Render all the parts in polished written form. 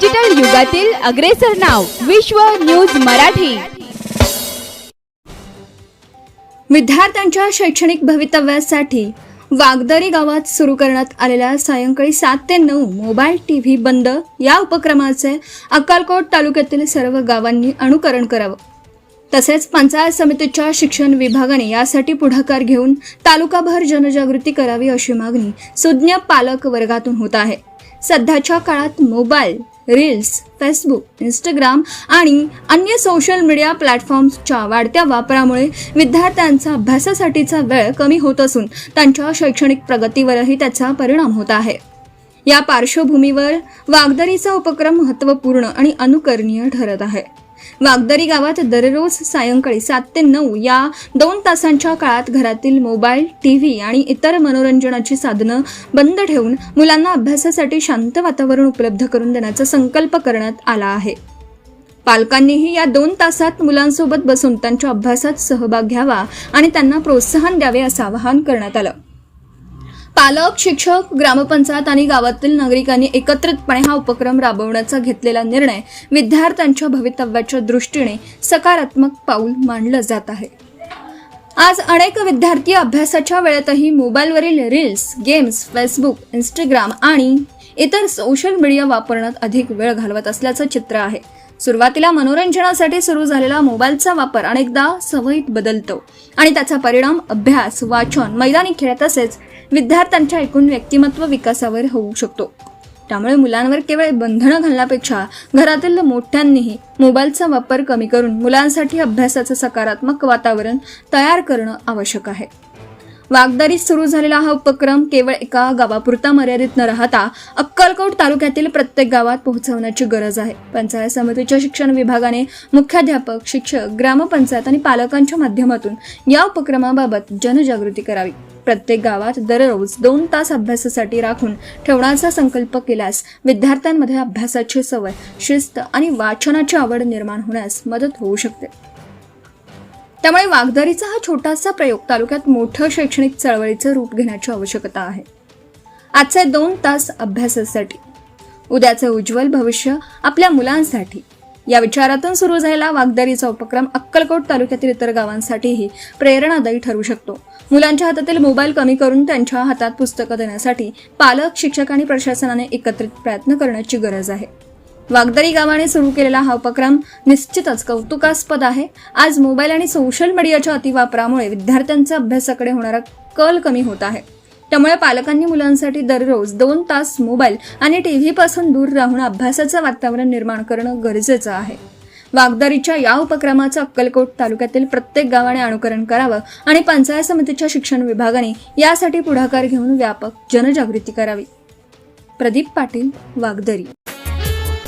Digital युगातील अग्रेसर नाव विश्व न्यूज मराठी। विद्यार्थ्यांच्या शैक्षणिक भवितव्यासाठी वागदरी गावात सुरू करण्यात आलेल्या सायंकाळी 7 ते 9 मोबाईल टीव्ही बंद या उपक्रमाचे अक्कलकोट तालुक्यातील सर्व गावांनी अनुकरण करावं। तसेच पंचायत समितीच्या शिक्षण विभागाने यासाठी पुढाकार घेऊन तालुकाभर जनजागृती करावी अशी मागणी सुज्ञ पालक वर्गातून होत आहे। सध्याच्या काळात मोबाईल, रील्स, फेसबुक, इंस्टाग्राम आणि अन्य सोशल मीडिया प्लॅटफॉर्म्सच्या वाढत्या वापरामुळे विद्यार्थ्यांचा अभ्यासासाठीचा वेळ कमी होत असून त्यांच्या शैक्षणिक प्रगतीवरही त्याचा परिणाम होत आहे। या पार्श्वभूमीवर वागदरीचा उपक्रम महत्त्वपूर्ण आणि अनुकरणीय ठरत आहे। वागदरी गावात दररोज सायंकाळी 7 ते 9 या 2 तासांच्या काळात घरातील मोबाईल, टीव्ही आणि इतर मनोरंजनाची साधनं बंद ठेवून मुलांना अभ्यासासाठी शांत वातावरण उपलब्ध करून देण्याचा संकल्प करण्यात आला आहे। पालकांनीही या 2 तासात मुलांसोबत बसून त्यांच्या अभ्यासात सहभाग घ्यावा आणि त्यांना प्रोत्साहन द्यावे असं आवाहन करण्यात आलं। पालक, शिक्षक, ग्रामपंचायत आणि गावातील नागरिकांनी एकत्रितपणे हा उपक्रम राबवण्याचा घेतलेला निर्णय विद्यार्थ्यांच्या भवितव्याच्या दृष्टीने सकारात्मक पाऊल मानलं जात आहे। आज अनेक विद्यार्थी अभ्यासाच्या वेळेतही मोबाईलवरील रील्स, गेम्स, फेसबुक, इंस्टाग्राम आणि इतर सोशल मीडिया वापरण्यात अधिक वेळ घालवत असल्याचं चित्र आहे। सुरुवातीला मनोरंजनासाठी सुरू झालेला मोबाईलचा वापर अनेकदा सवयीत बदलतो आणि त्याचा परिणाम अभ्यास, वाचन, मैदानी खेळ तसेच विद्यार्थ्यांच्या एकूण व्यक्तिमत्व विकासावर होऊ शकतो। त्यामुळे मुलांवर केवळ बंधनं घालण्यापेक्षा घरातील मोठ्यांनीही मोबाईलचा वापर कमी करून मुलांसाठी अभ्यासाचं सकारात्मक वातावरण तयार करणं आवश्यक आहे। वागदरीत सुरू झालेला हा उपक्रम केवळ एका गावापुरता मर्यादित न राहता अक्कलकोट तालुक्यातील प्रत्येक गावात पोहोचवण्याची गरज आहे। पंचायत समितीच्या शिक्षण विभागाने मुख्याध्यापक, शिक्षक, ग्रामपंचायत आणि पालकांच्या माध्यमातून या उपक्रमाबाबत जनजागृती करावी। प्रत्येक गावात दररोज 2 तास अभ्यासासाठी राखून ठेवण्याचा संकल्प केल्यास विद्यार्थ्यांमध्ये अभ्यासाची सवय, शिस्त आणि वाचनाची आवड निर्माण होण्यास मदत होऊ शकते। त्यामुळे वागदरीचा हा छोटासा प्रयोग तालुक्यात मोठं शैक्षणिक चळवळीचं रूप घेण्याची आवश्यकता आहे। आजचे 2 तास अभ्यासासाठी, उद्याचे उज्ज्वल भविष्य आपल्या मुलांसाठी या विचारातून सुरू झालेला वागदरीचा उपक्रम अक्कलकोट तालुक्यातील इतर गावांसाठीही प्रेरणादायी ठरू शकतो। मुलांच्या हातातील मोबाईल कमी करून त्यांच्या हातात पुस्तकं देण्यासाठी पालक, शिक्षक आणि प्रशासनाने एकत्रित प्रयत्न करण्याची गरज आहे। वागदरी गावाने सुरू केलेला हा उपक्रम निश्चितच कौतुकास्पद आहे। आज मोबाईल आणि सोशल मीडियाच्या अतिवापरामुळे विद्यार्थ्यांचा अभ्यासाकडे होणारा कल कमी होत आहे। त्यामुळे पालकांनी मुलांसाठी दररोज 2 तास मोबाईल आणि टीव्ही पासून दूर राहून अभ्यासाचं वातावरण निर्माण करणं गरजेचं आहे। वागदरीच्या या उपक्रमाचं अक्कलकोट तालुक्यातील प्रत्येक गावाने अनुकरण करावं आणि पंचायत समितीच्या शिक्षण विभागाने यासाठी पुढाकार घेऊन व्यापक जनजागृती करावी। प्रदीप पाटील, वागदरी।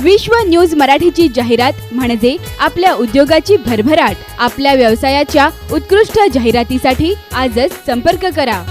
विश्व न्यूज मराठीची जाहिरात म्हणजे आपल्या उद्योगाची भरभराट। आपल्या व्यवसायाच्या उत्कृष्ट जाहिरातीसाठी आजच संपर्क करा।